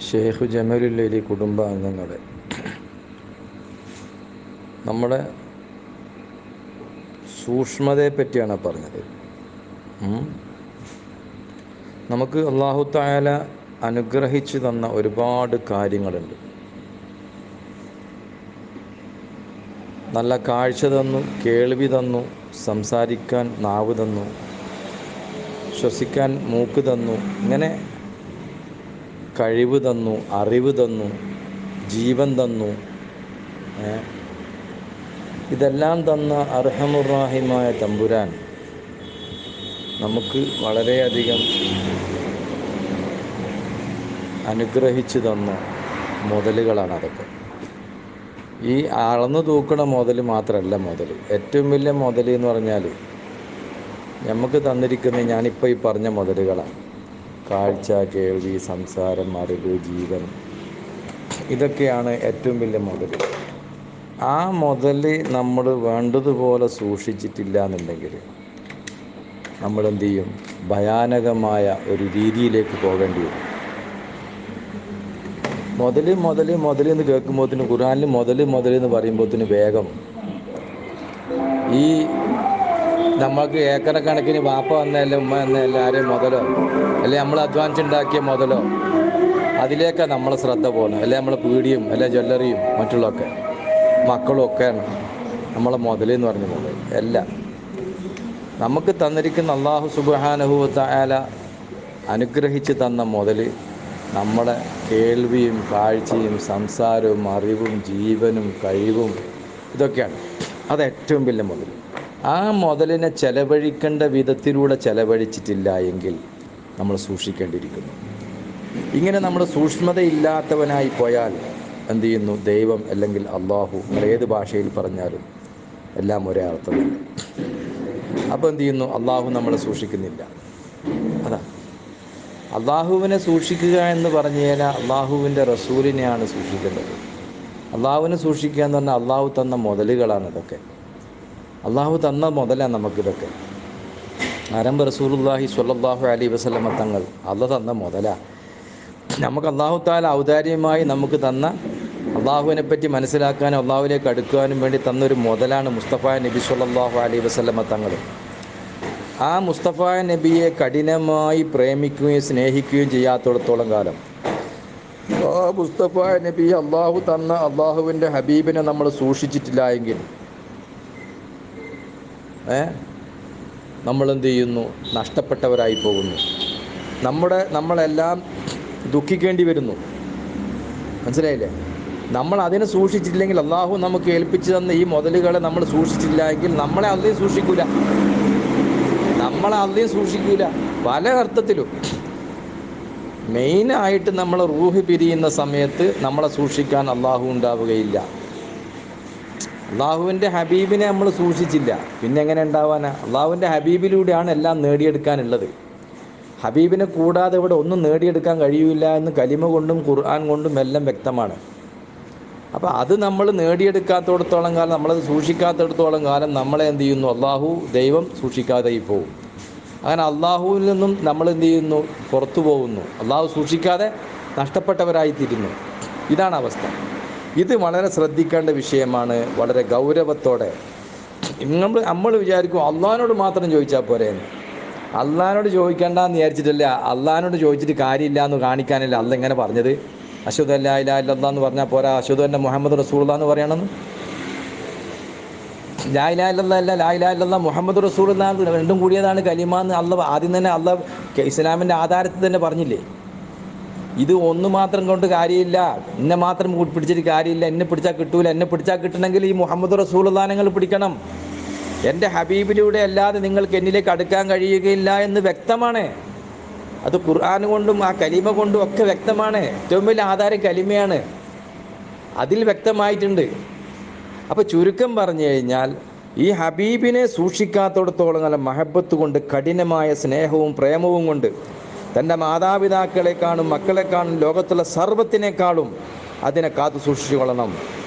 ഷെയ്ഖ് ജമലുല്ലൈലി കുടുംബാംഗങ്ങളെ, നമ്മുടെ സൂക്ഷ്മതയെ പറ്റിയാണ് പറഞ്ഞത്. നമുക്ക് അല്ലാഹു തആല അനുഗ്രഹിച്ചു തന്ന ഒരുപാട് കാര്യങ്ങളുണ്ട്. നല്ല കാഴ്ച തന്നു, കേൾവി തന്നു, സംസാരിക്കാൻ നാവ് തന്നു, ശ്വസിക്കാൻ മൂക്ക് തന്നു, ഇങ്ങനെ കഴിവ് തന്നു, അറിവ് തന്നു, ജീവൻ തന്നു. ഇതെല്ലാം തന്ന അർഹമുർ-റഹീമായ തമ്പുരാൻ നമുക്ക് വളരെയധികം അനുഗ്രഹിച്ചു തന്ന മുതലുകളാണ് അതൊക്കെ. ഈ അളന്നു തൂക്കണ മുതൽ മാത്രമല്ല മുതൽ. ഏറ്റവും വലിയ മുതൽ എന്ന് പറഞ്ഞാൽ നമുക്ക് തന്നിരിക്കുന്ന ഞാനിപ്പോൾ ഈ പറഞ്ഞ മുതലുകളാണ്. കാഴ്ച, കേൾവി, സംസാരം, അറിവ്, ജീവൻ, ഇതൊക്കെയാണ് ഏറ്റവും വലിയ മുതൽ. ആ മുതൽ നമ്മൾ വേണ്ടതുപോലെ സൂക്ഷിച്ചിട്ടില്ല എന്നുണ്ടെങ്കിൽ നമ്മളെന്ത് ചെയ്യും? ഭയാനകമായ ഒരു രീതിയിലേക്ക് പോകേണ്ടി വരും. മുതൽ എന്ന് കേൾക്കുമ്പോഴത്തേന്, ഖുർആനിൽ മുതൽ എന്ന് പറയുമ്പോഴത്തേന് വേഗം ഈ നമുക്ക് ഏക്കറ കണക്കിന് വാപ്പ വന്നതല്ല, ഉമ്മ വന്നതല്ല, ആരെയും മുതലോ അല്ലെ നമ്മൾ അധ്വാനിച്ചുണ്ടാക്കിയ മുതലോ അതിലേക്കാണ് നമ്മളെ ശ്രദ്ധ പോകുന്നത്. അല്ലെ നമ്മളെ പീടിയും അല്ലെ ജ്വല്ലറിയും മറ്റുള്ളതൊക്കെ മക്കളും ഒക്കെയാണ് നമ്മളെ മുതൽ എന്ന് പറഞ്ഞത്. അല്ല, നമുക്ക് തന്നിരിക്കുന്ന അല്ലാഹു സുബ്ഹാനഹു വ തആല അനുഗ്രഹിച്ച് തന്ന മുതൽ നമ്മളെ കേൾവിയും കാഴ്ചയും സംസാരവും അറിവും ജീവനും കഴിവും ഇതൊക്കെയാണ്. അത് ഏറ്റവും വലിയ മുതൽ. ആ മുതലിനെ ചെലവഴിക്കേണ്ട വിധത്തിലൂടെ ചെലവഴിച്ചിട്ടില്ല എങ്കിൽ നമ്മൾ സൂക്ഷിക്കേണ്ടിയിരിക്കുന്നു. ഇങ്ങനെ നമ്മൾ സൂക്ഷ്മതയില്ലാത്തവനായി പോയാൽ എന്ത് ചെയ്യുന്നു? ദൈവം അല്ലെങ്കിൽ അള്ളാഹു, നിങ്ങൾ ഏത് ഭാഷയിൽ പറഞ്ഞാലും എല്ലാം ഒരേ അർത്ഥം തന്നെ. അപ്പോൾ എന്ത് ചെയ്യുന്നു? അള്ളാഹു നമ്മളെ സൂക്ഷിക്കുന്നില്ല. അതാ അള്ളാഹുവിനെ സൂക്ഷിക്കുക എന്ന് പറഞ്ഞു കഴിഞ്ഞാൽ അള്ളാഹുവിൻ്റെ റസൂലിനെയാണ് സൂക്ഷിക്കേണ്ടത്. അള്ളാഹുവിനെ സൂക്ഷിക്കുക എന്ന് പറഞ്ഞാൽ അള്ളാഹു തന്ന മുതലുകളാണ് ഇതൊക്കെ. അള്ളാഹു തന്ന മുതലാണ് നമുക്കിതൊക്കെ. ആരംഭ റസൂലുള്ളാഹി സ്വല്ലല്ലാഹു അലൈഹി വസല്ലമ തങ്ങൾ അള്ളാഹു തന്ന മുതലാണ്. നമുക്ക് അല്ലാഹു തആല ഔദാര്യമായി നമുക്ക് തന്ന, അള്ളാഹുവിനെ പറ്റി മനസ്സിലാക്കാനും അള്ളാഹുവിലേക്ക് അടുക്കുവാനും വേണ്ടി തന്നൊരു മുതലാണ് മുസ്തഫ നബി സ്വല്ലല്ലാഹു അലൈഹി വസല്ലമ തങ്ങൾ. ആ മുസ്തഫ നബിയെ കഠിനമായി പ്രേമിക്കുകയും സ്നേഹിക്കുകയും ചെയ്യാത്തിടത്തോളം കാലം ആ മുസ്തഫ നബി അള്ളാഹു തന്ന അള്ളാഹുവിൻ്റെ ഹബീബിനെ നമ്മൾ സൂക്ഷിച്ചിട്ടില്ല എങ്കിൽ നമ്മളെന്ത് ചെയ്യുന്നു? നഷ്ടപ്പെട്ടവരായി പോകുന്നു. നമ്മളെല്ലാം ദുഃഖിക്കേണ്ടി വരുന്നു. മനസ്സിലായില്ലേ? നമ്മൾ അതിനെ സൂക്ഷിച്ചിട്ടില്ലെങ്കിൽ, അള്ളാഹു നമുക്ക് ഏൽപ്പിച്ചു തന്ന ഈ മുതലുകളെ നമ്മൾ സൂക്ഷിച്ചില്ല എങ്കിൽ നമ്മളെ അള്ളയും സൂക്ഷിക്കൂല. പല അർത്ഥത്തിലും. മെയിനായിട്ട് നമ്മൾ റൂഹ് പിരിയുന്ന സമയത്ത് നമ്മളെ സൂക്ഷിക്കാൻ അള്ളാഹു ഉണ്ടാവുകയില്ല. അള്ളാഹുവിൻ്റെ ഹബീബിനെ നമ്മൾ സൂക്ഷിച്ചില്ല, പിന്നെ എങ്ങനെ ഉണ്ടാവാനാ? അള്ളാഹുവിൻ്റെ ഹബീബിലൂടെയാണ് എല്ലാം നേടിയെടുക്കാനുള്ളത്. ഹബീബിനെ കൂടാതെ ഇവിടെ ഒന്നും നേടിയെടുക്കാൻ കഴിയില്ല എന്ന് കലിമ കൊണ്ടും ഖുർആൻ കൊണ്ടും എല്ലാം വ്യക്തമാണ്. അപ്പോൾ അത് നമ്മൾ നേടിയെടുക്കാത്തിടത്തോളം കാലം, നമ്മളത് സൂക്ഷിക്കാത്തിടത്തോളം കാലം നമ്മളെ എന്ത് ചെയ്യുന്നു? അള്ളാഹു, ദൈവം സൂക്ഷിക്കാതെ പോകും. അങ്ങനെ അള്ളാഹുവിൽ നിന്നും നമ്മൾ എന്ത് ചെയ്യുന്നു? പുറത്തു പോകുന്നു. അള്ളാഹു സൂക്ഷിക്കാതെ നഷ്ടപ്പെട്ടവരായിത്തീരുന്നു. ഇതാണ് അവസ്ഥ. ഇത് വളരെ ശ്രദ്ധിക്കേണ്ട വിഷയമാണ്. വളരെ ഗൗരവത്തോടെ നമ്മൾ വിചാരിക്കും അള്ളാഹിനോട് മാത്രം ചോദിച്ചാൽ പോരെ എന്ന്. അള്ളാഹിനോട് ചോദിക്കേണ്ടെന്ന് വിചാരിച്ചിട്ടില്ല. അള്ളാഹിനോട് ചോദിച്ചിട്ട് കാര്യമില്ല എന്ന് കാണിക്കാനല്ല അള്ളാഹ് ഇങ്ങനെ പറഞ്ഞത്. അശ്ഹദു അല്ലാ ഇലാഹ ഇല്ലല്ലാഹ് എന്ന് പറഞ്ഞാൽ പോരാ, അശ്ഹദു അന്ന മുഹമ്മദ് റസൂലുള്ളാഹ് എന്ന് പറയണമെന്ന്. ലാ ഇലാഹ ഇല്ലല്ലാഹ് അല്ല, ലാ ഇലാഹ ഇല്ലല്ലാഹ് മുഹമ്മദ് റസൂലുള്ളാഹ് രണ്ടും കൂടിയതാണ് കലിമാന്ന് അള്ളാഹ് ആദ്യം തന്നെ ഇസ്ലാമിൻ്റെ ആധാരത്തിൽ തന്നെ പറഞ്ഞില്ലേ? ഇത് ഒന്ന് മാത്രം കൊണ്ട് കാര്യമില്ല, എന്നെ മാത്രം പിടിച്ചിട്ട് കാര്യമില്ല, എന്നെ പിടിച്ചാൽ കിട്ടൂല. എന്നെ പിടിച്ചാൽ കിട്ടണമെങ്കിൽ ഈ മുഹമ്മദ് റസൂലുള്ളാഹിനെ നിങ്ങൾ പിടിക്കണം. എൻ്റെ ഹബീബിലൂടെ അല്ലാതെ നിങ്ങൾക്ക് എന്നിലേക്ക് അടുക്കാൻ കഴിയുകയില്ല എന്ന് വ്യക്തമാണ്. അത് ഖുർആൻ കൊണ്ടും ആ കലിമ കൊണ്ടും ഒക്കെ വ്യക്തമാണ്. ഏറ്റവും വലിയ ആധാരം കലിമയാണ്, അതിൽ വ്യക്തമായിട്ടുണ്ട്. അപ്പോൾ ചുരുക്കം പറഞ്ഞു കഴിഞ്ഞാൽ, ഈ ഹബീബിനെ സൂക്ഷിക്കാത്തിടത്തോളം കാലം മഹബത്ത് കൊണ്ട്, കഠിനമായ സ്നേഹവും പ്രേമവും കൊണ്ട്, തൻ്റെ മാതാപിതാക്കളെക്കാളും മക്കളെക്കാളും ലോകത്തുള്ള സർവ്വത്തിനേക്കാളും അതിനെ കാത്തു സൂക്ഷിച്ചു കൊള്ളണം.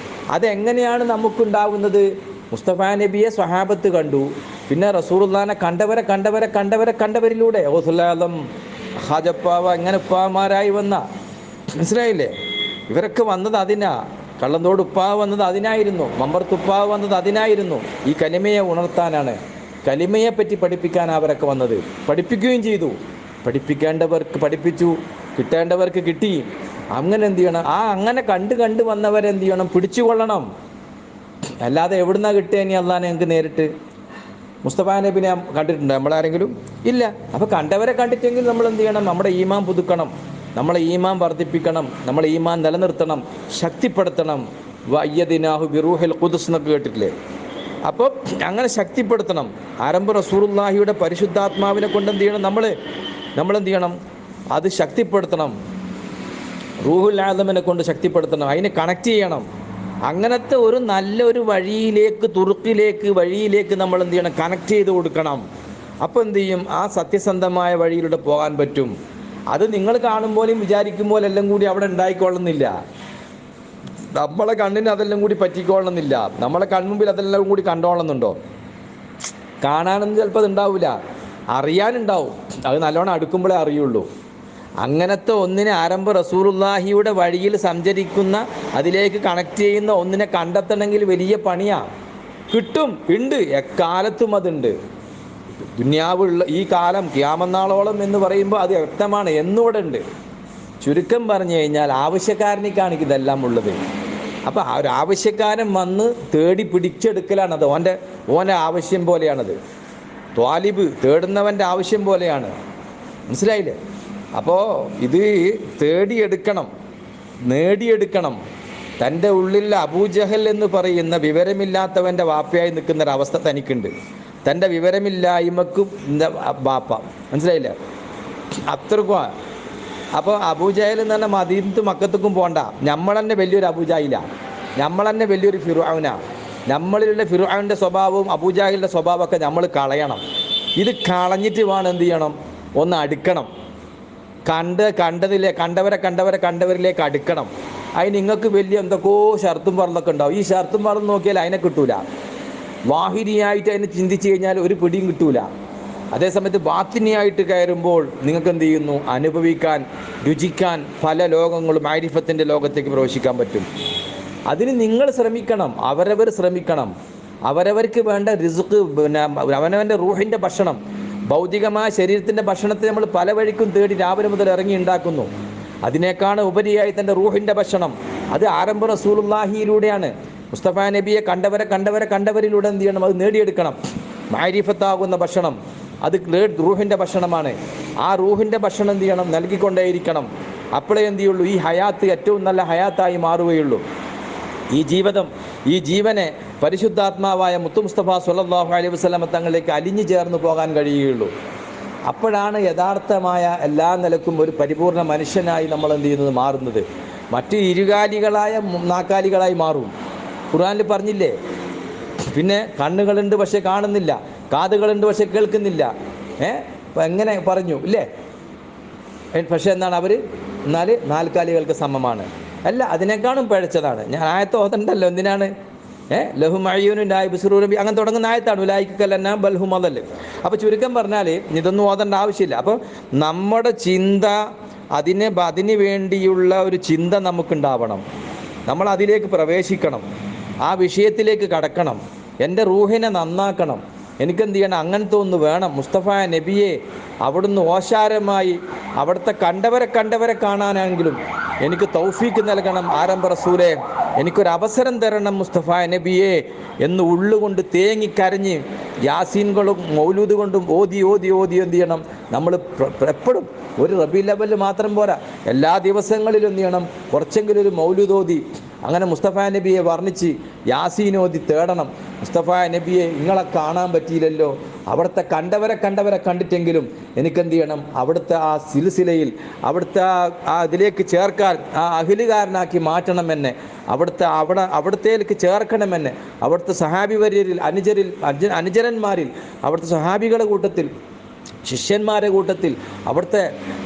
അതെങ്ങനെയാണ് നമുക്കുണ്ടാകുന്നത്? മുസ്തഫ നബിയെ സ്വഹാബത്ത് കണ്ടു, പിന്നെ റസൂലുള്ളാഹിനെ കണ്ടവരിലൂടെ ഔസുല്ലാദം ഹാജപ്പാവ ഇങ്ങനെ ഉപ്പാമാരായി വന്ന മനസ്സിലായില്ലേ? ഇവരൊക്കെ വന്നത് അതിനാ. കള്ളന്തോട് ഉപ്പാവ് വന്നത് അതിനായിരുന്നു, മമ്പർത്തുപ്പാവ് വന്നത് അതിനായിരുന്നു. ഈ കലിമയെ ഉണർത്താനാണ്, കലിമയെ പറ്റി പഠിപ്പിക്കാൻ അവരൊക്കെ വന്നത്. പഠിപ്പിക്കുകയും ചെയ്തു. പഠിപ്പിക്കേണ്ടവർക്ക് പഠിപ്പിച്ചു, കിട്ടേണ്ടവർക്ക് കിട്ടി. അങ്ങനെ എന്ത് ചെയ്യണം? അങ്ങനെ കണ്ട് വന്നവരെന്ത് ചെയ്യണം? പിടിച്ചുകൊള്ളണം. അല്ലാതെ എവിടുന്നാ കിട്ടുക ഇനി അള്ളാഹ് ഞങ്ങൾക്ക് നേരിട്ട്? മുസ്തഫ നബിനെ കണ്ടിട്ടുണ്ടോ നമ്മളാരെങ്കിലും? ഇല്ല. അപ്പോൾ കണ്ടവരെ കണ്ടിട്ടെങ്കിൽ നമ്മൾ എന്ത് ചെയ്യണം? നമ്മുടെ ഈമാൻ പുതുക്കണം, നമ്മളെ ഈമാൻ വർദ്ധിപ്പിക്കണം, നമ്മളെ ഈമാൻ നിലനിർത്തണം, ശക്തിപ്പെടുത്തണം. വയ്യദിനാഹു ബിറൂഹിൽ ഖുദ്സ് എന്നൊക്കെ കേട്ടിട്ടില്ലേ? അപ്പോൾ അങ്ങനെ ശക്തിപ്പെടുത്തണം. ആരംഭ റസൂലുള്ളാഹിയുടെ പരിശുദ്ധാത്മാവിനെ കൊണ്ട് എന്ത് ചെയ്യണം? നമ്മളെന്ത് ചെയ്യണം? അത് ശക്തിപ്പെടുത്തണം. റൂഹുൽ ആദമിനെ കൊണ്ട് ശക്തിപ്പെടുത്തണം, അതിനെ കണക്ട് ചെയ്യണം. അങ്ങനത്തെ ഒരു നല്ലൊരു വഴിയിലേക്ക് നമ്മൾ എന്ത് ചെയ്യണം? കണക്ട് ചെയ്ത് കൊടുക്കണം. അപ്പോൾ എന്ത് ചെയ്യും? ആ സത്യസന്ധമായ വഴിയിലൂടെ പോകാൻ പറ്റും. അത് നിങ്ങൾ കാണുമ്പോഴും വിചാരിക്കുമ്പോൾ എല്ലാം കൂടി അവിടെ ഉണ്ടായിക്കൊള്ളുന്നില്ല. നമ്മളെ കണ്ണിന് അതെല്ലാം കൂടി പറ്റിക്കൊള്ളുന്നില്ല. നമ്മളെ കൺമുമ്പിൽ അതെല്ലാം കൂടി കണ്ടോളുന്നുണ്ടോ? കാണാനൊന്നും ചിലപ്പോൾ അത് ഉണ്ടാവില്ല, അറിയാനുണ്ടാവും. അത് നല്ലോണം അടുക്കുമ്പോഴേ അറിയുള്ളൂ. അങ്ങനത്തെ ഒന്നിനെ ആരംഭ റസൂലുള്ളാഹിയുടെ വഴിയിൽ സഞ്ചരിക്കുന്ന, അതിലേക്ക് കണക്ട് ചെയ്യുന്ന ഒന്നിനെ കണ്ടെത്തണമെങ്കിൽ വലിയ പണിയാണ്. കിട്ടും, ഉണ്ട്, എക്കാലത്തും അതുണ്ട്. ദുനിയാവുള്ള ഈ കാലം ഖിയാമത്ത് എന്ന് പറയുമ്പോൾ അത് വ്യക്തമാണ്, എന്നൂടെ ഉണ്ട്. ചുരുക്കം പറഞ്ഞു കഴിഞ്ഞാൽ ആവശ്യക്കാരനേക്കാണ് ഇതെല്ലാം ഉള്ളത്. അപ്പോൾ ആ ഒരു ആവശ്യക്കാരൻ വന്ന് തേടി പിടിച്ചെടുക്കലാണത്. ഓൻ്റെ ആവശ്യം പോലെയാണത്. ത്വാലിബ് തേടുന്നവൻ്റെ ആവശ്യം പോലെയാണ്. മനസ്സിലായില്ലേ? അപ്പോൾ ഇത് നേടിയെടുക്കണം. തൻ്റെ ഉള്ളിൽ അബൂജഹൽ എന്ന് പറയുന്ന വിവരമില്ലാത്തവൻ്റെ വാപ്പയായി നിൽക്കുന്നൊരവസ്ഥ തനിക്കുണ്ട്. തൻ്റെ വിവരമില്ലായ്മക്കും ബാപ്പ. മനസ്സിലായില്ല? അത്രക്കും. അപ്പോൾ അബൂജഹൽ എന്ന് പറഞ്ഞാൽ മദീനത്തും മക്കത്തേക്കും പോകണ്ട. നമ്മൾ തന്നെ വലിയൊരു അബൂജാഹിലാണ്, നമ്മൾ തന്നെ വലിയൊരു ഫിർഔനാണ്. നമ്മളിലുള്ള ഫിർഔൻ്റെ സ്വഭാവവും അബൂജാഹിലിൻ്റെ സ്വഭാവമൊക്കെ നമ്മൾ കളയണം. ഇത് കളഞ്ഞിട്ട് വേണം എന്ത് ചെയ്യണം? ഒന്ന് അടുക്കണം. കണ്ടവരിലേക്ക് അടുക്കണം. അതിന് നിങ്ങൾക്ക് വലിയ എന്തൊക്കെയോ ഷർത്തും പറലൊക്കെ ഉണ്ടാവും. ഈ ഷർത്തും പറന്ന് നോക്കിയാൽ അതിനെ കിട്ടൂല. വാഹിരിയായിട്ട് അതിനെ ചിന്തിച്ച് കഴിഞ്ഞാൽ ഒരു പിടിയും കിട്ടൂല. അതേസമയത്ത് ബാത്തിനിയായിട്ട് കയറുമ്പോൾ നിങ്ങൾക്ക് എന്ത് ചെയ്യുന്നു? അനുഭവിക്കാൻ, രുചിക്കാൻ പല ലോകങ്ങളും മാരിഫത്തിൻ്റെ ലോകത്തേക്ക് പ്രവേശിക്കാൻ പറ്റും. അതിന് നിങ്ങൾ ശ്രമിക്കണം, അവരവർ ശ്രമിക്കണം. അവരവർക്ക് വേണ്ട റിസ്ക്, പിന്നെ അവനവൻ്റെ റൂഹിൻ്റെ ഭക്ഷണം, ഭൗതികമായ ശരീരത്തിൻ്റെ ഭക്ഷണത്തെ നമ്മൾ പല വഴിക്കും തേടി രാവിലെ മുതൽ ഇറങ്ങി ഉണ്ടാക്കുന്നു. അതിനേക്കാണ് ഉപരിയായി തൻ്റെ റൂഹിൻ്റെ ഭക്ഷണം. അത് ആരംഭ റസൂലുള്ളാഹിയിലൂടെയാണ്. മുസ്തഫ നബിയെ കണ്ടവരിലൂടെ എന്ത് ചെയ്യണം? അത് നേടിയെടുക്കണം. മാരിഫത്താകുന്ന ഭക്ഷണം അത് റൂഹിൻ്റെ ഭക്ഷണമാണ്. ആ റൂഹിൻ്റെ ഭക്ഷണം എന്ത് ചെയ്യണം? നൽകിക്കൊണ്ടേയിരിക്കണം. അപ്പോഴേ എന്ത് ചെയ്യുള്ളൂ? ഈ ഹയാത്ത് ഏറ്റവും നല്ല ഹയാത്തായി മാറുകയുള്ളൂ. ഈ ജീവനെ പരിശുദ്ധാത്മാവായ മുത്തു മുസ്തഫ സ്വല്ലല്ലാഹു അലൈഹി വസല്ലം തങ്ങളിലേക്ക് അലിഞ്ഞു ചേർന്ന് പോകാൻ കഴിയുകയുള്ളൂ. അപ്പോഴാണ് യഥാർത്ഥമായ എല്ലാ നിലക്കും ഒരു പരിപൂർണ മനുഷ്യനായി നമ്മൾ എന്ത് ചെയ്യുന്നത്? മാറുന്നത്. മറ്റ് ഇരുകാലികളായ നാക്കാലികളായി മാറും. ഖുർആനിൽ പറഞ്ഞില്ലേ? പിന്നെ കണ്ണുകളുണ്ട് പക്ഷെ കാണുന്നില്ല, കാതുകളുണ്ട് പക്ഷെ കേൾക്കുന്നില്ല. എങ്ങനെ പറഞ്ഞു ഇല്ലേ? പക്ഷെ എന്താണ് അവർ? എന്നാൽ നാൽക്കാലികൾക്ക് സമമാണ്. അല്ല, അതിനേക്കാളും പഴച്ചതാണ്. ഞാൻ ആയത്ത് ഓതണ്ടല്ലോ. എന്തിനാണ്? ലഹും അയ്യൂനും ലാ യുബ്സിറൂന ബി, അങ്ങനെ തുടങ്ങുന്ന ആയത്താണ്. ഉലൈക ബൽഹും അദൽ. അപ്പോൾ ചുരുക്കം പറഞ്ഞാൽ ഇതൊന്നും ഓതേണ്ട ആവശ്യമില്ല. അപ്പോൾ നമ്മുടെ ചിന്ത, അതിന് വേണ്ടിയുള്ള ഒരു ചിന്ത നമുക്കുണ്ടാവണം. നമ്മൾ അതിലേക്ക് പ്രവേശിക്കണം, ആ വിഷയത്തിലേക്ക് കടക്കണം. എൻ്റെ റൂഹിനെ നന്നാക്കണം. എനിക്കെന്ത് ചെയ്യണം? അങ്ങനത്തെ ഒന്ന് വേണം. മുസ്തഫ നബിയെ അവിടുന്ന് ഓശാരമായി അവിടുത്തെ കണ്ടവരെ കാണാനെങ്കിലും എനിക്ക് തൗഫീക്ക് നൽകണം. ആരംഭ റസൂലേ, എനിക്കൊരവസരം തരണം മുസ്തഫ നബിയെ എന്ന് ഉള്ളുകൊണ്ട് തേങ്ങിക്കരഞ്ഞ് യാസീൻകളും മൗലൂദ് കൊണ്ടും ഓതി എന്ത് ചെയ്യണം? നമ്മൾ എപ്പോഴും ഒരു റബീഉൽ അവ്വൽ മാത്രം പോരാ, എല്ലാ ദിവസങ്ങളിലും എന്ത് ചെയ്യണം? കുറച്ചെങ്കിലും ഒരു മൗലൂദ് ഓതി അങ്ങനെ മുസ്തഫ നബിയെ വർണ്ണിച്ച് യാസീനോദി തേടണം. മുസ്തഫ നബിയെ നിങ്ങളെ കാണാൻ പറ്റിയില്ലല്ലോ, അവിടുത്തെ കണ്ടവരെ കണ്ടിട്ടെങ്കിലും എനിക്കെന്ത് ചെയ്യണം? അവിടുത്തെ ആ സിൽസിലയിൽ, അവിടുത്തെ ആ ഇതിലേക്ക് ചേർക്കാൻ, ആ അഖിലുകാരനാക്കി മാറ്റണം എന്നെ, അവിടുത്തേക്ക് ചേർക്കണമെന്നെ. അവിടുത്തെ സഹാബി വര്യരിൽ അനുചരന്മാരിൽ, അവിടുത്തെ സഹാബികളുടെ കൂട്ടത്തിൽ ശിഷ്യന്മാരുടെ കൂട്ടത്തിൽ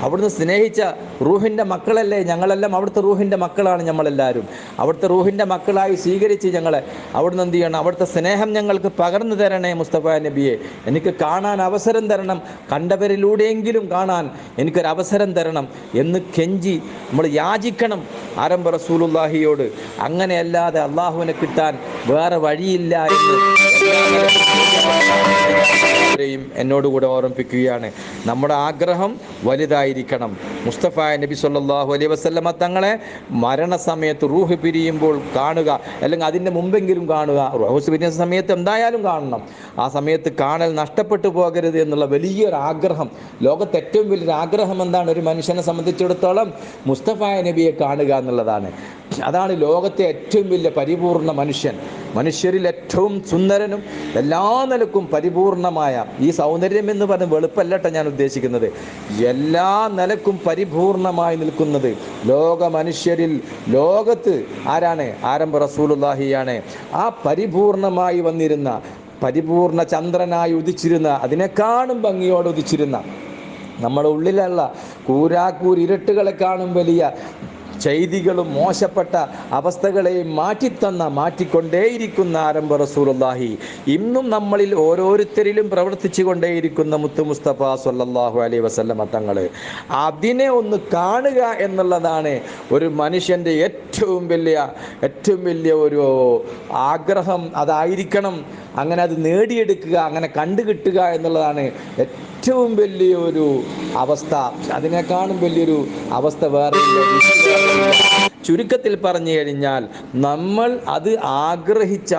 അവിടുന്ന് സ്നേഹിച്ച റൂഹിൻ്റെ മക്കളല്ലേ ഞങ്ങളെല്ലാം, അവിടുത്തെ റൂഹിൻ്റെ മക്കളാണ് നമ്മളെല്ലാവരും. അവിടുത്തെ റൂഹിൻ്റെ മക്കളായി സ്വീകരിച്ച് ഞങ്ങളെ അവിടുന്ന് എന്ത് ചെയ്യണം, അവിടുത്തെ സ്നേഹം ഞങ്ങൾക്ക് പകർന്നു തരണേ മുസ്തഫ നബിയെ. എനിക്ക് കാണാൻ അവസരം തരണം, കണ്ടവരിലൂടെയെങ്കിലും കാണാൻ എനിക്കൊരവസരം തരണം എന്ന് കെഞ്ചി നമ്മൾ യാചിക്കണം ആരംഭ റസൂലുള്ളാഹിയോട്. അങ്ങനെയല്ലാതെ അള്ളാഹുവിനെ കിട്ടാൻ വേറെ വഴിയില്ല എന്ന് എന്നോടുകൂടെ ഓർമ്മിപ്പിക്കുകയാണ്. നമ്മുടെ ആഗ്രഹം വലുതായിരിക്കണം. മുസ്തഫ നബി സല്ലല്ലാഹു അലൈഹി വസല്ലമ തങ്ങളെ മരണസമയത്ത് റൂഹ് പിരിയുമ്പോൾ കാണുക, അല്ലെങ്കിൽ അതിൻ്റെ മുമ്പെങ്കിലും കാണുക. റൂഹ് പിരിയുന്ന സമയത്ത് എന്തായാലും കാണണം. ആ സമയത്ത് കാണൽ നഷ്ടപ്പെട്ടു പോകരുത് എന്നുള്ള വലിയൊരു ആഗ്രഹം, ലോകത്തെ ഏറ്റവും വലിയൊരു ആഗ്രഹം എന്താണ്? ഒരു മനുഷ്യനെ സംബന്ധിച്ചിടത്തോളം മുസ്തഫ നബിയെ കാണുക എന്നുള്ളതാണ്. അതാണ് ലോകത്തെ ഏറ്റവും വലിയ പരിപൂർണ മനുഷ്യൻ. മനുഷ്യരിൽ ഏറ്റവും സുന്ദരനും എല്ലാ നിലക്കും പരിപൂർണമായ, ഈ സൗന്ദര്യം എന്ന് പറഞ്ഞ വെളുപ്പല്ലട്ടോ ഞാൻ ഉദ്ദേശിക്കുന്നത്, എല്ലാ നിലക്കും പരിപൂർണമായി നിൽക്കുന്നത് ലോക മനുഷ്യരിൽ ലോകത്ത് ആരാണ്? ആരംഭ റസൂലുള്ളാഹിയാണ്. ആ പരിപൂർണമായി വന്നിരുന്ന, പരിപൂർണ ചന്ദ്രനായി ഉദിച്ചിരുന്ന, അതിനെക്കാളും ഭംഗിയോടെ ഉദിച്ചിരുന്ന, നമ്മുടെ ഉള്ളിലുള്ള കൂരാക്കൂരിരട്ടുകളെക്കാളും വലിയ ചെയ്തികളും മോശപ്പെട്ട അവസ്ഥകളെയും മാറ്റിക്കൊണ്ടേയിരിക്കുന്ന ആരംഭ റസൂലുള്ളാഹി, ഇന്നും നമ്മളിൽ ഓരോരുത്തരിലും പ്രവർത്തിച്ചു കൊണ്ടേയിരിക്കുന്ന മുത്തു മുസ്തഫ സ്വല്ലല്ലാഹു അലൈഹി വസല്ലമ തങ്ങൾ. അതിനെ ഒന്ന് കാണുക എന്നുള്ളതാണ് ഒരു മനുഷ്യൻ്റെ ഏറ്റവും വലിയ ഒരു ആഗ്രഹം. അതായിരിക്കണം, അങ്ങനെ അത് നേടിയെടുക്കുക, അങ്ങനെ കണ്ടുകിട്ടുക എന്നുള്ളതാണ് ഏറ്റവും വലിയൊരു അവസ്ഥ. അതിനേക്കാളും വലിയൊരു അവസ്ഥ വേറെ. ചുരുക്കത്തിൽ പറഞ്ഞു കഴിഞ്ഞാൽ, നമ്മൾ അത് ആഗ്രഹിച്ച്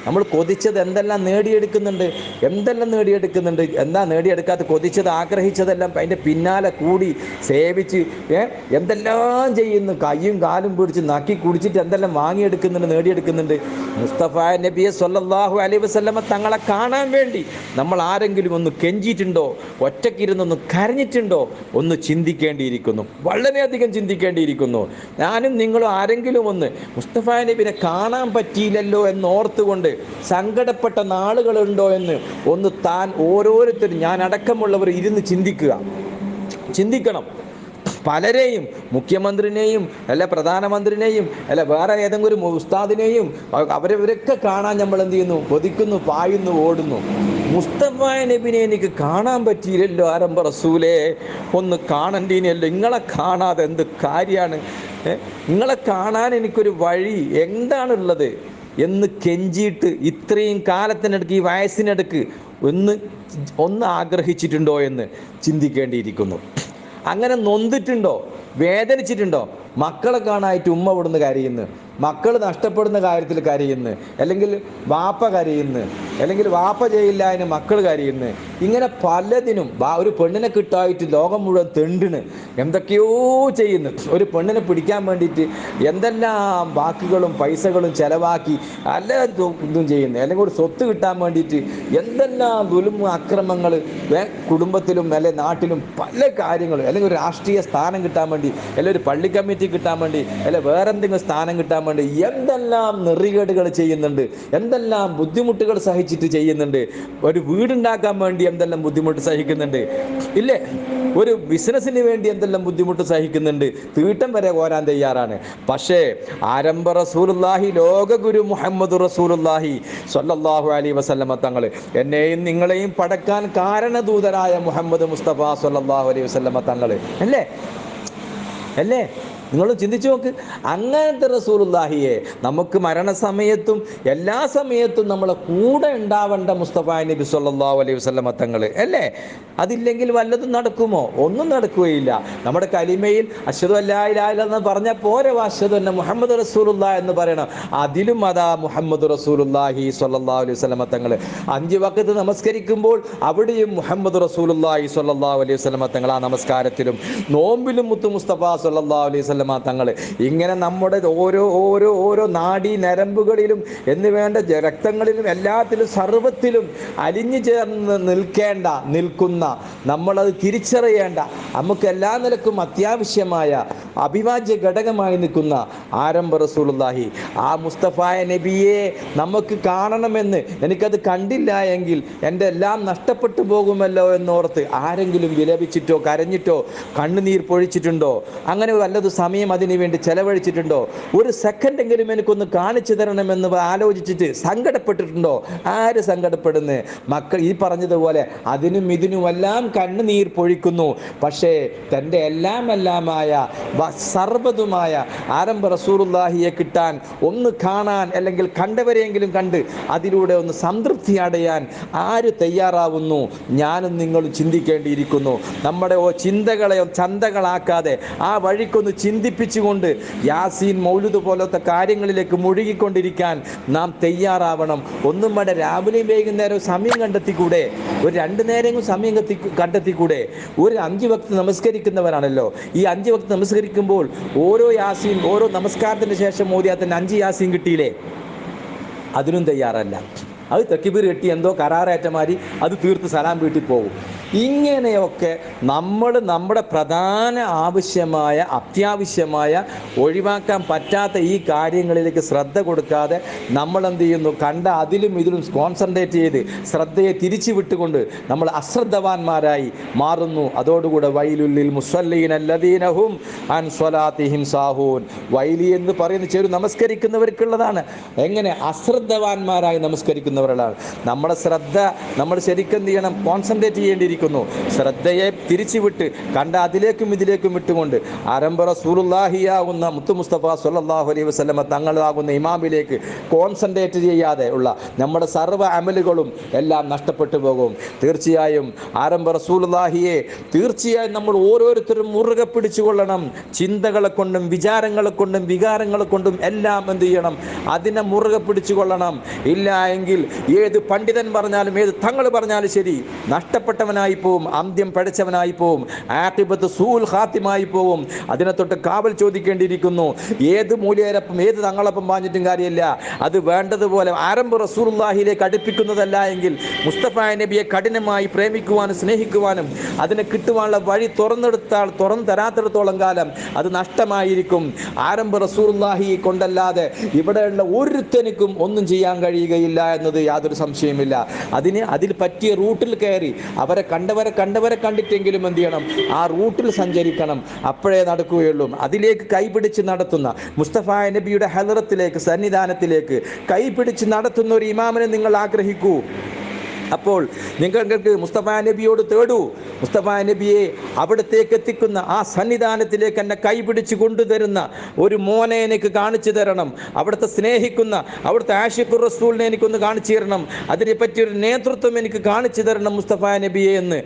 നമ്മൾ കൊതിച്ചത് എന്തെല്ലാം നേടിയെടുക്കുന്നുണ്ട്, എന്താ നേടിയെടുക്കാത്ത? കൊതിച്ചത്, ആഗ്രഹിച്ചതെല്ലാം അതിൻ്റെ പിന്നാലെ കൂടി സേവിച്ച് എന്തെല്ലാം ചെയ്യുന്നു, കയ്യും കാലും പിടിച്ച് നക്കി കുടിച്ചിട്ട് എന്തെല്ലാം വാങ്ങിയെടുക്കുന്നുണ്ട്, നേടിയെടുക്കുന്നുണ്ട്. മുസ്തഫ നബിയെ സ്വല്ലല്ലാഹു അലൈഹി വസല്ലമ തങ്ങളെ കാണാൻ വേണ്ടി നമ്മൾ ആരെങ്കിലും ഒന്ന് കെഞ്ചിയിട്ടുണ്ടോ? ഒറ്റയ്ക്കിരുന്നൊന്ന് കരഞ്ഞിട്ടുണ്ടോ? ഒന്ന് ചിന്തിക്കേണ്ടിയിരിക്കുന്നു, വളരെയധികം ചിന്തിക്കേണ്ടിയിരിക്കുന്നു. ഞാനും നിങ്ങളും ആരെങ്കിലും ഒന്ന് മുസ്തഫ നബിനെ കാണാൻ പറ്റിയില്ലല്ലോ എന്നോർത്തുകൊണ്ട് സങ്കടപ്പെട്ട നാളുകളുണ്ടോ എന്ന് ഒന്ന് താൻ ഓരോരുത്തരും, ഞാൻ അടക്കമുള്ളവർ ഇരുന്ന് ചിന്തിക്കണം. പലരെയും, മുഖ്യമന്ത്രിനെയും അല്ല പ്രധാനമന്ത്രിനെയും അല്ല വേറെ ഏതെങ്കിലും ഒരു ഉസ്താദിനെയും അവരവരൊക്കെ കാണാൻ നമ്മൾ എന്ത് ചെയ്യുന്നു? കൊതിക്കുന്നു, പായുന്നു, ഓടുന്നു. മുസ്തഫ നബിനെ എനിക്ക് കാണാൻ പറ്റിയില്ലല്ലോ ആരംഭ റസൂലേ, ഒന്ന് കാണണ്ടീനല്ലോ. നിങ്ങളെ കാണാതെ എന്ത് കാര്യമാണ്? നിങ്ങളെ കാണാൻ എനിക്കൊരു വഴി എന്താണുള്ളത് എന്ന് കെഞ്ചിയിട്ട് ഇത്രയും കാലത്തിനടുക്ക്, ഈ വയസ്സിനടുക്ക് ഒന്ന് ആഗ്രഹിച്ചിട്ടുണ്ടോ എന്ന് ചിന്തിക്കേണ്ടിയിരിക്കുന്നു. അങ്ങനെ നൊന്തിട്ടുണ്ടോ? വേദനിച്ചിട്ടുണ്ടോ? മക്കളെ കാണാനായിട്ട് ഉമ്മ ഇവിടുന്ന് കരയുന്നു, മക്കൾ നഷ്ടപ്പെടുന്ന കാര്യത്തിൽ കരയുന്നു, അല്ലെങ്കിൽ വാപ്പ കരയുന്നു, അല്ലെങ്കിൽ വാപ്പ ചെയ്യില്ല അതിന് മക്കൾ കരയുന്നു. ഇങ്ങനെ പലതിനും ഒരു പെണ്ണിനെ കിട്ടായിട്ട് ലോകം മുഴുവൻ തെണ്ടിന്, എന്തൊക്കെയോ ചെയ്യുന്നു. ഒരു പെണ്ണിനെ പിടിക്കാൻ വേണ്ടിയിട്ട് എന്തെല്ലാം വാക്കുകളും പൈസകളും ചിലവാക്കി അല്ല ഇതും ചെയ്യുന്നു. അല്ലെങ്കിൽ ഒരു സ്വത്ത് കിട്ടാൻ വേണ്ടിയിട്ട് എന്തെല്ലാം ദുൽമ അക്രമങ്ങൾ കുടുംബത്തിലും അല്ലെ നാട്ടിലും പല കാര്യങ്ങളും, അല്ലെങ്കിൽ ഒരു രാഷ്ട്രീയ സ്ഥാനം കിട്ടാൻ വേണ്ടി, അല്ലെങ്കിൽ ഒരു പള്ളി കമ്മിറ്റി കിട്ടാൻ വേണ്ടി, അല്ലെ വേറെ എന്തെങ്കിലും സ്ഥാനം കിട്ടാൻ വേണ്ടി എന്തെല്ലാം നെറികേടുകൾ ചെയ്യുന്നുണ്ട്, എന്തെല്ലാം ബുദ്ധിമുട്ടുകൾ സഹിച്ചിട്ട് ചെയ്യുന്നുണ്ട്. ഒരു വീടുണ്ടാക്കാൻ വേണ്ടി എന്തെല്ലാം ബുദ്ധിമുട്ട് സഹിക്കുന്നുണ്ട്, ഇല്ലേ? ഒരു ബിസിനസ്സിന് വേണ്ടി എന്തെല്ലാം ബുദ്ധിമുട്ട് സഹിക്കുന്നുണ്ട്, തീട്ടം വരെ കോരാൻ തയ്യാറാണ്. പക്ഷേ ആരംഭ റസൂലുള്ളാഹി, ലോകഗുരു മുഹമ്മദ് റസൂലുള്ളാഹി സ്വല്ലല്ലാഹു അലൈഹി വസല്ലമ തങ്ങൾ, എന്നെയും നിങ്ങളെയും പടക്കാൻ കാരണദൂതരായ മുഹമ്മദ് മുസ്തഫ സ്വല്ലല്ലാഹു അലൈഹി വസല്ലമ തങ്ങൾ അല്ലേ? നിങ്ങൾ ചിന്തിച്ചു നോക്ക്. അങ്ങനത്തെ റസൂലുള്ളാഹിയെ നമുക്ക് മരണസമയത്തും എല്ലാ സമയത്തും നമ്മളെ കൂടെ ഉണ്ടാവേണ്ട മുസ്തഫ നബി സല്ലല്ലാഹു അലൈഹി വസല്ലമ തങ്ങൾ അല്ലേ? അതില്ലെങ്കിൽ വല്ലതും നടക്കുമോ? ഒന്നും നടക്കുകയില്ല. നമ്മുടെ കലിമയിൽ അശ്ഹദു അല്ലാ ഇലാഹ ഇല്ലല്ലാഹ് എന്ന് പറഞ്ഞാൽ പോരെ, അശ്ഹദു അന്ന മുഹമ്മദ് റസൂലുള്ളാഹി എന്ന് പറയണം. അതിലും അതാ മുഹമ്മദ് റസൂലുള്ളാഹി സ്വല്ലല്ലാഹു അലൈഹി വസല്ലമ തങ്ങൾ 5 വഖത്ത് നമസ്കരിക്കുമ്പോൾ അവിടെയും മുഹമ്മദ് റസൂലുള്ളാഹി സ്വല്ലല്ലാഹു അലൈഹി വസല്ലമ തങ്ങൾ, ആ നമസ്കാരത്തിലും നോമ്പിലും മുത്തു മുസ്തഫ സ്വല്ലല്ലാഹു അലൈഹി തങ്ങൾ. ഇങ്ങനെ നമ്മുടെ ഓരോ നാഡീ നരമ്പുകളിലും എന്ന് വേണ്ട രക്തങ്ങളിലും എല്ലാത്തിലും സർവത്തിലും അലിഞ്ഞു ചേർന്ന് നിൽക്കുന്ന, നമ്മളത് തിരിച്ചറിയേണ്ട, നമുക്ക് എല്ലാ നിലക്കും അത്യാവശ്യമായ അഭിവാജ്യ ഘടകമായി നിൽക്കുന്ന ആരംഭ റസൂലുള്ളാഹി. ആ മുസ്തഫായ നബിയെ നമുക്ക് കാണണമെന്ന്, എനിക്കത് കണ്ടില്ല എങ്കിൽ എൻ്റെ എല്ലാം നഷ്ടപ്പെട്ടു പോകുമല്ലോ എന്നോർത്ത് ആരെങ്കിലും വിലപിച്ചിട്ടോ കരഞ്ഞിട്ടോ കണ്ണുനീർ പൊഴിച്ചിട്ടുണ്ടോ? അങ്ങനെ വല്ലതും സമയം അതിനു വേണ്ടി ചെലവഴിച്ചിട്ടുണ്ടോ? ഒരു സെക്കൻഡെങ്കിലും എനിക്കൊന്ന് കാണിച്ചു തരണമെന്ന് ആലോചിച്ചിട്ട് സങ്കടപ്പെട്ടിട്ടുണ്ടോ? ആര് സങ്കടപ്പെടുന്നു? മക്കൾ ഈ പറഞ്ഞതുപോലെ അതിനും ഇതിനുമെല്ലാം കണ്ണുനീർ പൊഴിക്കുന്നു. പക്ഷേ തൻ്റെ എല്ലാമായ സർവ്വതുമായ ആരംഭ റസൂലുള്ളാഹിയെ കിട്ടാൻ, ഒന്ന് കാണാൻ, അല്ലെങ്കിൽ കണ്ടവരെയെങ്കിലും കണ്ട് അതിലൂടെ ഒന്ന് സംതൃപ്തി അടയാൻ ആര് തയ്യാറാവുന്നു? ഞാനും നിങ്ങളും ചിന്തിക്കേണ്ടിയിരിക്കുന്നു. നമ്മുടെ ചിന്തകളെ ചന്തകളാക്കാതെ ആ വഴിക്കൊന്ന് ചിന്തിപ്പിച്ചുകൊണ്ട് യാസീൻ മൗലിദ് പോലത്തെ കാര്യങ്ങളിലേക്ക് മുഴുകിക്കൊണ്ടിരിക്കാൻ നാം തയ്യാറാവണം. ഒന്നും വേണ്ട, രാവിലെയും വൈകുന്നേരവും സമയം കണ്ടെത്തിക്കൂടെ? ഒരു 2 നേരവും സമയം കണ്ടെത്തിക്കൂടെ? ഒരു 5 വക്ത് നമസ്കരിക്കുന്നവരാണല്ലോ. ഈ 5 വക്ത് നമസ്കരിക്കുമ്പോൾ ഓരോ യാസീൻ, ഓരോ നമസ്കാരത്തിന് ശേഷം ഓതിയാൽ തന്നെ 5 യാസീൻ കിട്ടിയില്ലേ? അതിനും തയ്യാറല്ല. അത് തക്ബീർ കെട്ടി എന്തോ കരാറേറ്റമാരി അത് തീർത്ത് സലാം വീട്ടിൽ പോകും. ഇങ്ങനെയൊക്കെ നമ്മൾ നമ്മുടെ പ്രധാന ആവശ്യമായ, അത്യാവശ്യമായ, ഒഴിവാക്കാൻ പറ്റാത്ത ഈ കാര്യങ്ങളിലേക്ക് ശ്രദ്ധ കൊടുക്കാതെ നമ്മൾ എന്ത് ചെയ്യുന്നു? കണ്ട അതിലും ഇതിലും കോൺസെൻട്രേറ്റ് ചെയ്ത് ശ്രദ്ധയെ തിരിച്ചു വിട്ടുകൊണ്ട് നമ്മൾ അശ്രദ്ധവാന്മാരായി മാറുന്നു. അതോടുകൂടെ വൈലുല്ലിൽ മുസല്ലീന അല്ലദീന ഹും അൻ സ്വലാത്തിഹിം സാഹൂൻ. വൈലി എന്ന് പറയുന്ന ചെറു നമസ്കരിക്കുന്നവർക്കുള്ളതാണ്. എങ്ങനെ? അശ്രദ്ധവാന്മാരായി നമസ്കരിക്കുന്നവരാണ്. നമ്മുടെ ശ്രദ്ധ നമ്മൾ ശരിക്കും എന്ത് ചെയ്യണം? കോൺസെൻട്രേറ്റ് ചെയ്യേണ്ടിയിരിക്കുന്നു. ശ്രദ്ധയെ തിരിച്ചുവിട്ട് കണ്ട അതിലേക്കും ഇതിലേക്കും വിട്ടുകൊണ്ട് ആരംഭ റസൂലുള്ളാഹിയാകുന്ന മുത്തു മുസ്തഫ സ്വല്ലല്ലാഹു അലൈഹി വസല്ലമ തങ്ങളാകുന്ന ഇമാമിലേക്ക് കോൺസെൻട്രേറ്റ് ചെയ്യാതെ ഉള്ള നമ്മുടെ സർവ്വ അമലുകളും എല്ലാം നഷ്ടപ്പെട്ടു പോകും. തീർച്ചയായും ആരംഭ റസൂലുള്ളാഹിയെ തീർച്ചയായും നമ്മൾ ഓരോരുത്തരും മുറുകെ പിടിച്ചുകൊള്ളണം. ചിന്തകളെ കൊണ്ടും വിചാരങ്ങളെ കൊണ്ടും വികാരങ്ങളെ കൊണ്ടും എല്ലാം എന്ത് ചെയ്യണം? അതിനെ മുറുകെ പിടിച്ചുകൊള്ളണം. ഇല്ല എങ്കിൽ ഏത് പണ്ഡിതൻ പറഞ്ഞാലും ഏത് തങ്ങൾ പറഞ്ഞാലും ശരി, നഷ്ടപ്പെട്ടവനായി പോവും, അന്ത്യം പഴച്ചവനായി പോവും, ആഖിബത്ത് സൂൽ ഖാത്തിമായി പോവും. അതിനെ തൊട്ട് കാവൽ ചോദിക്കേണ്ടിയിരിക്കുന്നു. ഏത് മൂല്യരപ്പം ഏത് തങ്ങളപ്പം പാഞ്ഞിട്ടും കാര്യമില്ല. അത് വേണ്ടതുപോലെ ആരംഭ റസൂലുള്ളാഹിയിലേക്ക് അടുപ്പിക്കുന്നതല്ല എങ്കിൽ മുസ്തഫ നബിയെ കഠിനമായി പ്രേമിക്കുവാനും സ്നേഹിക്കുവാനും അതിനെ കിട്ടുവാനുള്ള വഴി തുറന്നു തരാത്തിടത്തോളം കാലം അത് നഷ്ടമായിരിക്കും. ആരംഭ റസൂലുള്ളാഹി കൊണ്ടല്ലാതെ ഇവിടെയുള്ള ഒരുത്തനിക്കും ഒന്നും ചെയ്യാൻ കഴിയുകയില്ല എന്നത് യാതൊരു സംശയമില്ല. അതിൽ പറ്റിയ റൂട്ടിൽ കയറി അവരെ കണ്ടവരെ കണ്ടിട്ടെങ്കിലും എന്ത് ചെയ്യണം? ആ റൂട്ടിൽ സഞ്ചരിക്കണം. അപ്പോഴേ നടക്കുകയുള്ളൂ. അതിലേക്ക് കൈപിടിച്ച് നടത്തുന്ന മുസ്തഫ നബിയുടെ ഹദറത്തിലേക്ക്, സന്നിധാനത്തിലേക്ക് കൈപിടിച്ച് നടത്തുന്ന ഒരു ഇമാമിനെ നിങ്ങൾ ആഗ്രഹിക്കൂ. അപ്പോൾ നിങ്ങൾക്ക് മുസ്തഫ നബിയോട് തേടൂ. മുസ്തഫ നബിയെ അവിടത്തേക്ക് എത്തിക്കുന്ന ആ സന്നിധാനത്തിലേക്ക് എന്നെ കൈപിടിച്ച് കൊണ്ടുതരുന്ന ഒരു മോനെ എനിക്ക് കാണിച്ചു തരണം. അവിടുത്തെ സ്നേഹിക്കുന്ന അവിടുത്തെ ആഷിഖുർ റസൂലിനെ എനിക്കൊന്ന് കാണിച്ചു തരണം. അതിനെപ്പറ്റിയൊരു നേതൃത്വം എനിക്ക് കാണിച്ചു തരണം മുസ്തഫ നബിയെ എന്ന്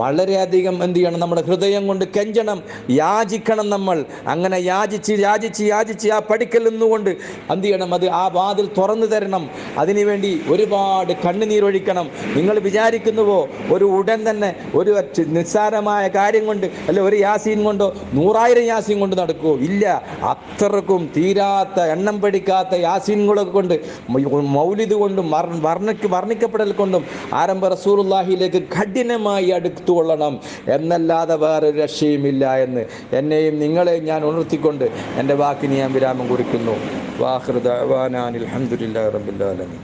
വളരെയധികം എന്ത് ചെയ്യണം? നമ്മുടെ ഹൃദയം കൊണ്ട് കെഞ്ചണം, യാചിക്കണം. നമ്മൾ അങ്ങനെ യാചിച്ച് ആ പടിക്കൽ നിന്നുകൊണ്ട് എന്ത് ചെയ്യണം? അത് ആ വാതിൽ തുറന്നു തരണം. അതിനുവേണ്ടി ഒരുപാട് കണ്ണുനീരൊഴിക്കണം. നിങ്ങൾ വിചാരിക്കുന്നുവോ ഒരു ഉടൻ തന്നെ ഒരു നിസ്സാരമായ കാര്യം കൊണ്ട്, അല്ലെ ഒരു യാസീൻ കൊണ്ടോ 100,000 യാസീൻ കൊണ്ട് നടക്കുമോ? ഇല്ല. അത്രക്കും തീരാത്ത എണ്ണം പഠിക്കാത്ത യാസീൻകളൊക്കെ കൊണ്ട്, മൗലിദ് കൊണ്ടും വർണ്ണിക്കപ്പെടൽ കൊണ്ടും ആരംഭ റസൂലുള്ളാഹിയിലേക്ക് കഠിനമായി അടുത്തുകൊള്ളണം എന്നല്ലാതെ വേറൊരു രക്ഷയുമില്ല എന്ന് എന്നെയും നിങ്ങളെയും ഞാൻ ഉണർത്തിക്കൊണ്ട് എൻ്റെ വാക്കിന് ഞാൻ വിരാമം കുറിക്കുന്നു. വാഖിറു ദഅ്വാനാ അൽഹംദുലില്ലാഹി റബ്ബിൽ ആലമീൻ.